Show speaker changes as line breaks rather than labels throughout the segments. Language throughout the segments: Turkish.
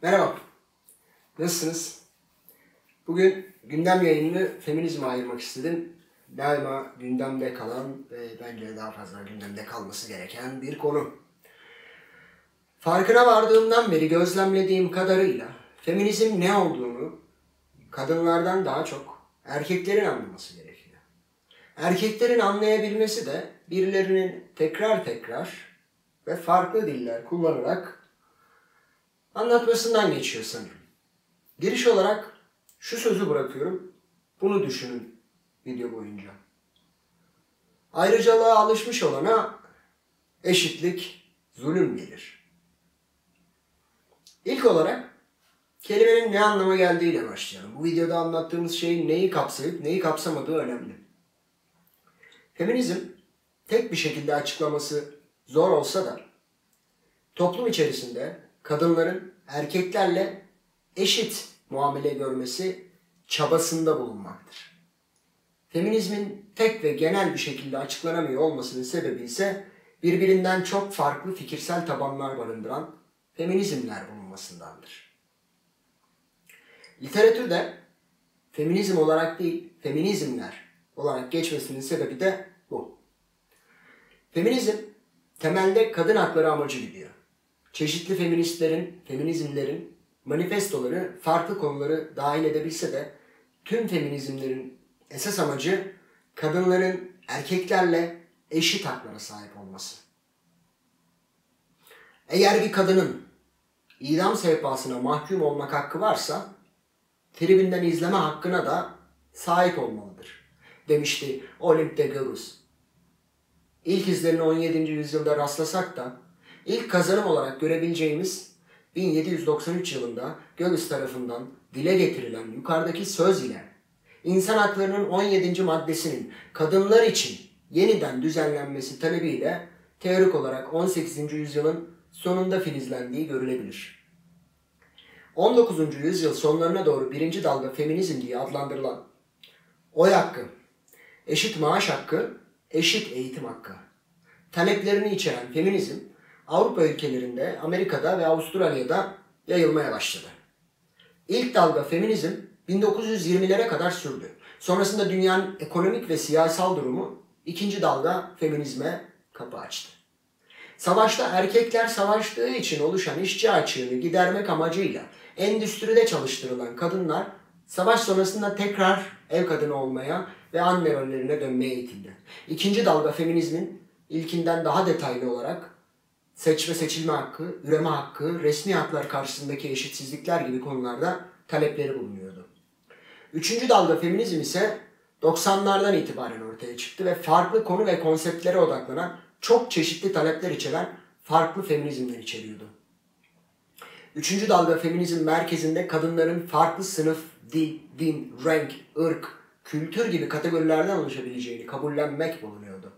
Merhaba, nasılsınız? Bugün gündem yayınını feminizme ayırmak istedim. Daima gündemde kalan ve bence daha fazla gündemde kalması gereken bir konu. Farkına vardığımdan beri gözlemlediğim kadarıyla feminizm ne olduğunu kadınlardan daha çok erkeklerin anlaması gerekiyor. Erkeklerin anlayabilmesi de birilerinin tekrar ve farklı diller kullanarak anlatmasından geçiyor sanırım. Giriş olarak şu sözü bırakıyorum. Bunu düşünün video boyunca. Ayrıcalığa alışmış olana eşitlik, zulüm gelir. İlk olarak kelimenin ne anlama geldiğiyle başlayalım. Bu videoda anlattığımız şeyin neyi kapsayıp neyi kapsamadığı önemli. Feminizm tek bir şekilde açıklaması zor olsa da toplum içerisinde kadınların erkeklerle eşit muamele görmesi çabasında bulunmaktır. Feminizmin tek ve genel bir şekilde açıklanamıyor olmasının sebebi ise birbirinden çok farklı fikirsel tabanlar barındıran feminizmler bulunmasındandır. Literatürde feminizm olarak değil, feminizmler olarak geçmesinin sebebi de bu. Feminizm temelde kadın hakları amacı gidiyor. Çeşitli feminizmlerin manifestoları farklı konuları dahil edebilse de tüm feminizmlerin esas amacı kadınların erkeklerle eşit haklara sahip olması. Eğer bir kadının idam sehpasına mahkum olmak hakkı varsa tribünden izleme hakkına da sahip olmalıdır demişti Olympe de Gouges. İlk izlerine 17. yüzyılda rastlasak da ilk kazanım olarak görebileceğimiz 1793 yılında Gouges tarafından dile getirilen yukarıdaki söz ile insan haklarının 17. maddesinin kadınlar için yeniden düzenlenmesi talebiyle teorik olarak 18. yüzyılın sonunda filizlendiği görülebilir. 19. yüzyıl sonlarına doğru birinci dalga feminizm diye adlandırılan oy hakkı, eşit maaş hakkı, eşit eğitim hakkı taleplerini içeren feminizm Avrupa ülkelerinde, Amerika'da ve Avustralya'da yayılmaya başladı. İlk dalga feminizm 1920'lere kadar sürdü. Sonrasında dünyanın ekonomik ve siyasal durumu ikinci dalga feminizme kapı açtı. Savaşta erkekler savaştığı için oluşan işçi açığını gidermek amacıyla endüstride çalıştırılan kadınlar savaş sonrasında tekrar ev kadını olmaya ve anne rollerine dönmeye itildi. İkinci dalga feminizmin ilkinden daha detaylı olarak seçme seçilme hakkı, üreme hakkı, resmi haklar karşısındaki eşitsizlikler gibi konularda talepleri bulunuyordu. Üçüncü dalga feminizm ise 90'lardan itibaren ortaya çıktı ve farklı konu ve konseptlere odaklanan çok çeşitli talepler içeren farklı feminizmler içeriyordu. Üçüncü dalga feminizm merkezinde kadınların farklı sınıf, dil, din, renk, ırk, kültür gibi kategorilerden oluşabileceğini kabullenmek bulunuyordu.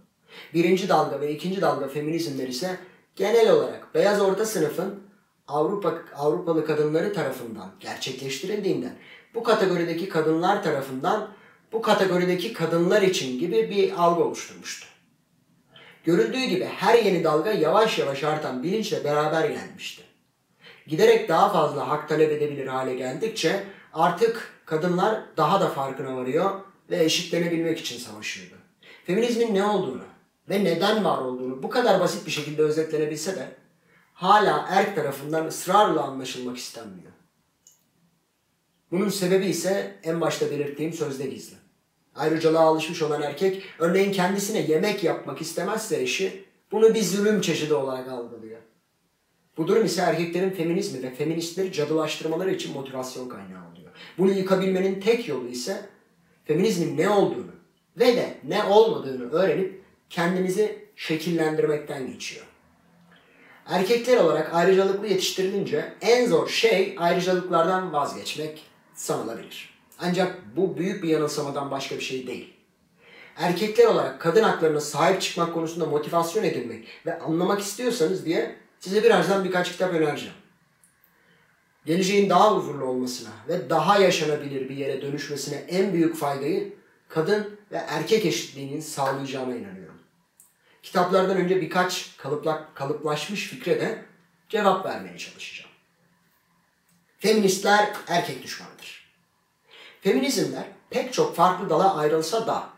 Birinci dalga ve ikinci dalga feminizmler ise genel olarak beyaz orta sınıfın Avrupalı kadınları tarafından gerçekleştirildiğinden bu kategorideki kadınlar tarafından bu kategorideki kadınlar için gibi bir algı oluşturmuştu. Görüldüğü gibi her yeni dalga yavaş yavaş artan bilinçle beraber gelmişti. Giderek daha fazla hak talep edebilir hale geldikçe artık kadınlar daha da farkına varıyor ve eşitlenebilmek için savaşıyordu. Feminizmin ne olduğunu ve neden var olduğunu bu kadar basit bir şekilde özetlenebilse de hala erk tarafından ısrarla anlaşılmak istenmiyor. Bunun sebebi ise en başta belirttiğim sözde gizli. Ayrıcalığa alışmış olan erkek örneğin kendisine yemek yapmak istemezse eşi bunu bir zulüm çeşidi olarak algılıyor. Bu durum ise erkeklerin feminizmi ve feministleri cadılaştırmaları için motivasyon kaynağı oluyor. Bunu yıkabilmenin tek yolu ise feminizmin ne olduğunu ve de ne olmadığını öğrenip kendimizi şekillendirmekten geçiyor. Erkekler olarak ayrıcalıklı yetiştirilince en zor şey ayrıcalıklardan vazgeçmek sanılabilir. Ancak bu büyük bir yanılsamadan başka bir şey değil. Erkekler olarak kadın haklarına sahip çıkmak konusunda motivasyon edinmek ve anlamak istiyorsanız diye size birazdan birkaç kitap önereceğim. geleceğin daha huzurlu olmasına ve daha yaşanabilir bir yere dönüşmesine en büyük faydayı kadın ve erkek eşitliğinin sağlayacağına inanıyorum. Kitaplardan önce birkaç kalıplaşmış fikre de cevap vermeye çalışacağım. Feministler erkek düşmanıdır. Feminizmler pek çok farklı dala ayrılsa da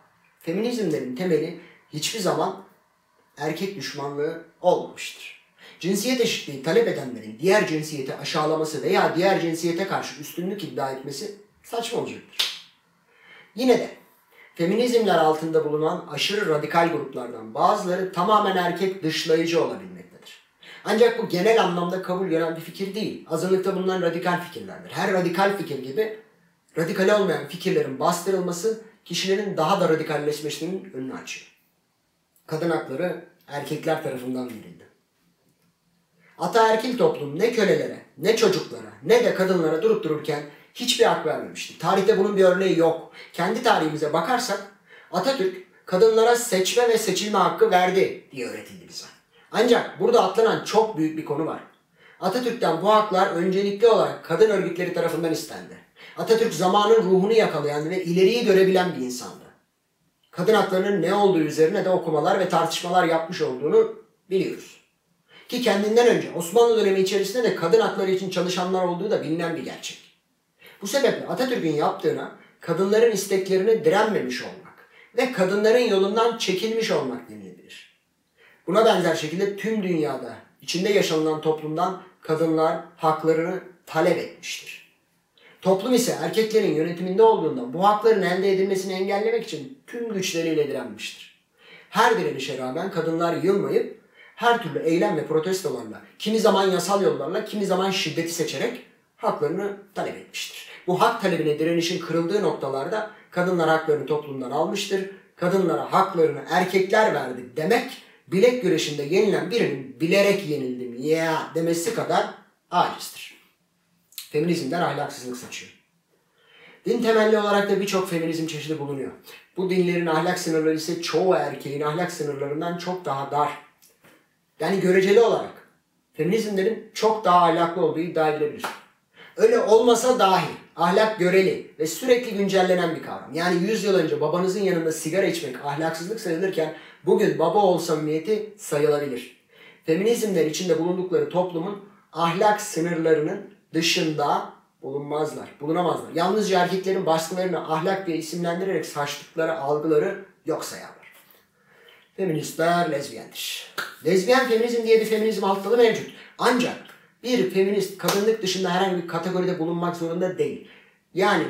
feminizmlerin temeli hiçbir zaman erkek düşmanlığı olmamıştır. Cinsiyet eşitliği talep edenlerin diğer cinsiyeti aşağılaması veya diğer cinsiyete karşı üstünlük iddia etmesi saçma olacaktır. Yine de feminizmler altında bulunan aşırı radikal gruplardan bazıları tamamen erkek dışlayıcı olabilmektedir. Ancak bu genel anlamda kabul gören bir fikir değil. Azınlıkta bulunan radikal fikirlerdir. Her radikal fikir gibi radikal olmayan fikirlerin bastırılması kişilerin daha da radikalleşmesinin önünü açıyor. Kadın hakları erkekler tarafından verildi. Ataerkil toplum ne kölelere, ne çocuklara, ne de kadınlara durup dururken hiçbir hak vermemişti. Tarihte bunun bir örneği yok. Kendi tarihimize bakarsak Atatürk kadınlara seçme ve seçilme hakkı verdi diye öğretildi bize. Ancak burada atlanan çok büyük bir konu var. Atatürk'ten bu haklar öncelikli olarak kadın örgütleri tarafından istendi. Atatürk zamanın ruhunu yakalayan ve ileriyi görebilen bir insandı. Kadın haklarının ne olduğu üzerine de okumalar ve tartışmalar yapmış olduğunu biliyoruz. Ki kendinden önce Osmanlı dönemi içerisinde de kadın hakları için çalışanlar olduğu da bilinen bir gerçek. Bu sebeple Atatürk'ün yaptığına kadınların isteklerine direnmemiş olmak ve kadınların yolundan çekilmiş olmak denilebilir. Buna benzer şekilde tüm dünyada içinde yaşanılan toplumdan kadınlar haklarını talep etmiştir. Toplum ise erkeklerin yönetiminde olduğundan bu hakların elde edilmesini engellemek için tüm güçleriyle direnmiştir. Her direnişe rağmen kadınlar yılmayıp her türlü eylem ve protestolarla, kimi zaman yasal yollarla, kimi zaman şiddeti seçerek haklarını talep etmiştir. Bu hak talebine direnişin kırıldığı noktalarda kadınlar haklarını toplumdan almıştır. Kadınlara haklarını erkekler verdi demek, bilek güreşinde yenilen birinin bilerek yenildim ya demesi kadar acizdir. Feminizmden ahlaksızlık saçıyor. Din temelli olarak da birçok feminizm çeşidi bulunuyor. Bu dinlerin ahlak sınırları ise çoğu erkeğin ahlak sınırlarından çok daha dar. Yani göreceli olarak feminizmlerin çok daha ahlaklı olduğu iddia edilebilir. Öyle olmasa dahi ahlak göreli ve sürekli güncellenen bir kavram. Yani 100 yıl önce babanızın yanında sigara içmek ahlaksızlık sayılırken bugün baba ol samimiyeti sayılabilir. Feminizmler içinde bulundukları toplumun ahlak sınırlarının dışında bulunamazlar. Yalnızca erkeklerin baskılarını ahlak diye isimlendirerek saçtıkları algıları yok sayarlar. Feministler lezbiyendir. Lezbiyen feminizm diye bir feminizm alt dalı mevcut. Ancak bir feminist kadınlık dışında herhangi bir kategoride bulunmak zorunda değil. Yani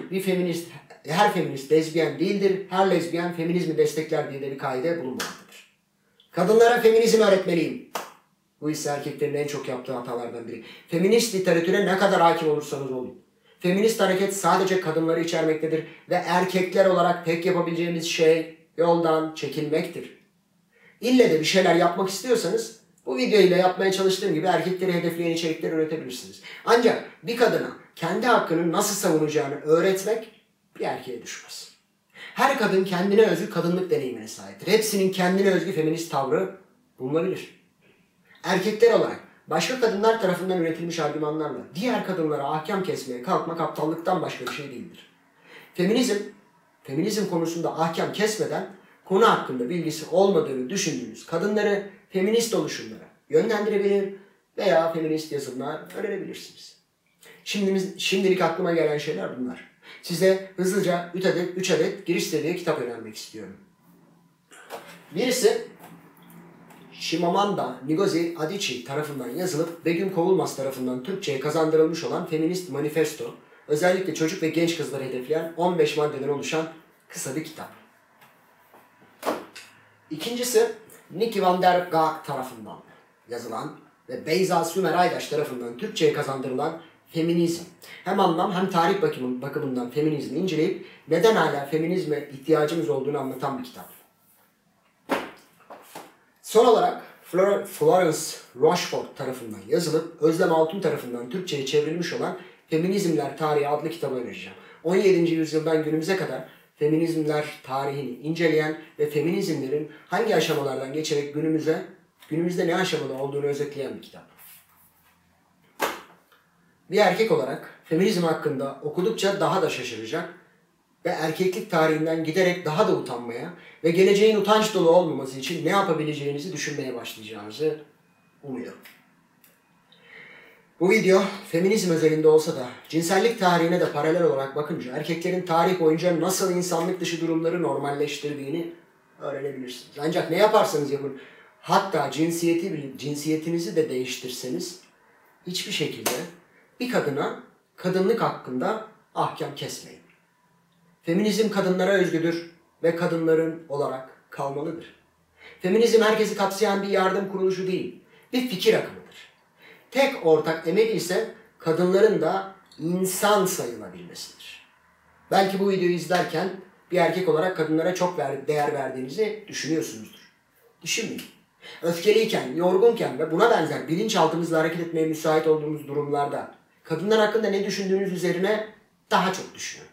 her feminist lezbiyen değildir. Her lezbiyen feminizmi destekler diye de bir kaide bulunmamaktadır. Kadınlara feminizm öğretmeliyim. Bu ise erkeklerin en çok yaptığı hatalardan biri. Feminist literatüre ne kadar hakim olursanız olun. Feminist hareket sadece kadınları içermektedir ve erkekler olarak tek yapabileceğimiz şey yoldan çekilmektir. İlle de bir şeyler yapmak istiyorsanız bu videoyla yapmaya çalıştığım gibi erkekleri hedefleyen içerikler üretebilirsiniz. Ancak bir kadına kendi hakkını nasıl savunacağını öğretmek bir erkeğe düşmez. Her kadın kendine özgü kadınlık deneyimine sahiptir. Hepsinin kendine özgü feminist tavrı bulunabilir. Erkekler olarak başka kadınlar tarafından üretilmiş argümanlarla diğer kadınlara ahkam kesmeye kalkmak aptallıktan başka bir şey değildir. Feminizm konusunda ahkam kesmeden konu hakkında bilgisi olmadığını düşündüğünüz kadınları feminist oluşumlara yönlendirebilir veya feminist yazımlar öğrenebilirsiniz. Şimdilik aklıma gelen şeyler bunlar. Size hızlıca 3 adet giriş seviye kitap önermek istiyorum. Birisi Chimamanda Ngozi Adichie tarafından yazılıp Begüm Kovulmaz tarafından Türkçe'ye kazandırılmış olan Feminist Manifesto, özellikle çocuk ve genç kızları hedefleyen 15 maddeden oluşan kısa bir kitap. İkincisi Nikki van der Gaag tarafından yazılan ve Beyza Sümer Aydaş tarafından Türkçe'ye kazandırılan Feminizm. Hem anlam hem tarih bakımından feminizmi inceleyip neden hala feminizme ihtiyacımız olduğunu anlatan bir kitap. Son olarak Florence Rochefort tarafından yazılıp Özlem Altun tarafından Türkçe'ye çevrilmiş olan Feminizmler Tarihi adlı kitabı önereceğim. 17. yüzyıldan günümüze kadar feminizmler tarihini inceleyen ve feminizmlerin hangi aşamalardan geçerek günümüzde ne aşamada olduğunu özetleyen bir kitap. Bir erkek olarak feminizm hakkında okudukça daha da şaşıracak ve erkeklik tarihinden giderek daha da utanmaya ve geleceğin utanç dolu olmaması için ne yapabileceğinizi düşünmeye başlayacağınızı umuyorum. Bu video feminizm özelinde olsa da cinsellik tarihine de paralel olarak bakınca erkeklerin tarih boyunca nasıl insanlık dışı durumları normalleştirdiğini öğrenebilirsiniz. Ancak ne yaparsanız yapın, hatta cinsiyetinizi de değiştirseniz hiçbir şekilde bir kadına kadınlık hakkında ahkam kesmeyin. Feminizm kadınlara özgüdür ve kadınların olarak kalmalıdır. Feminizm herkesi kapsayan bir yardım kuruluşu değil, bir fikir akımıdır. Tek ortak emeli ise kadınların da insan sayılabilmesidir. Belki bu videoyu izlerken bir erkek olarak kadınlara çok değer verdiğinizi düşünüyorsunuzdur. Düşünmeyin. Öfkeliyken, yorgunken ve buna benzer bilinçaltımızla hareket etmeye müsait olduğumuz durumlarda kadınlar hakkında ne düşündüğünüz üzerine daha çok düşünün.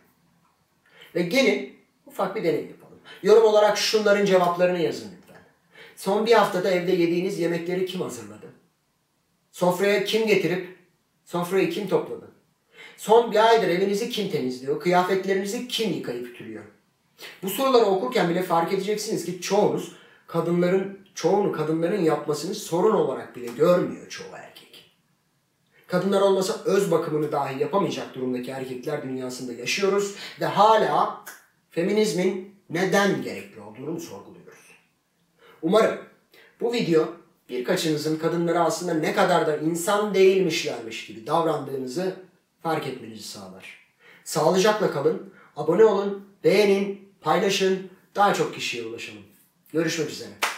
Ve gelin ufak bir deney yapalım. Yorum olarak şunların cevaplarını yazın lütfen. Son bir haftada evde yediğiniz yemekleri kim hazırladı? Sofraya kim getirip sofrayı kim topladı? Son bir aydır evinizi kim temizliyor? Kıyafetlerinizi kim yıkayıp ütülüyor? Bu soruları okurken bile fark edeceksiniz ki çoğunu kadınların yapmasını sorun olarak bile görmüyor çoğu erkek. Kadınlar olmasa öz bakımını dahi yapamayacak durumdaki erkekler dünyasında yaşıyoruz ve hala feminizmin neden gerekli olduğunu sorguluyoruz. Umarım bu video birkaçınızın kadınlara aslında ne kadar da insan değilmişlermiş gibi davrandığınızı fark etmenizi sağlar. Sağlıcakla kalın, abone olun, beğenin, paylaşın, daha çok kişiye ulaşalım. Görüşmek üzere.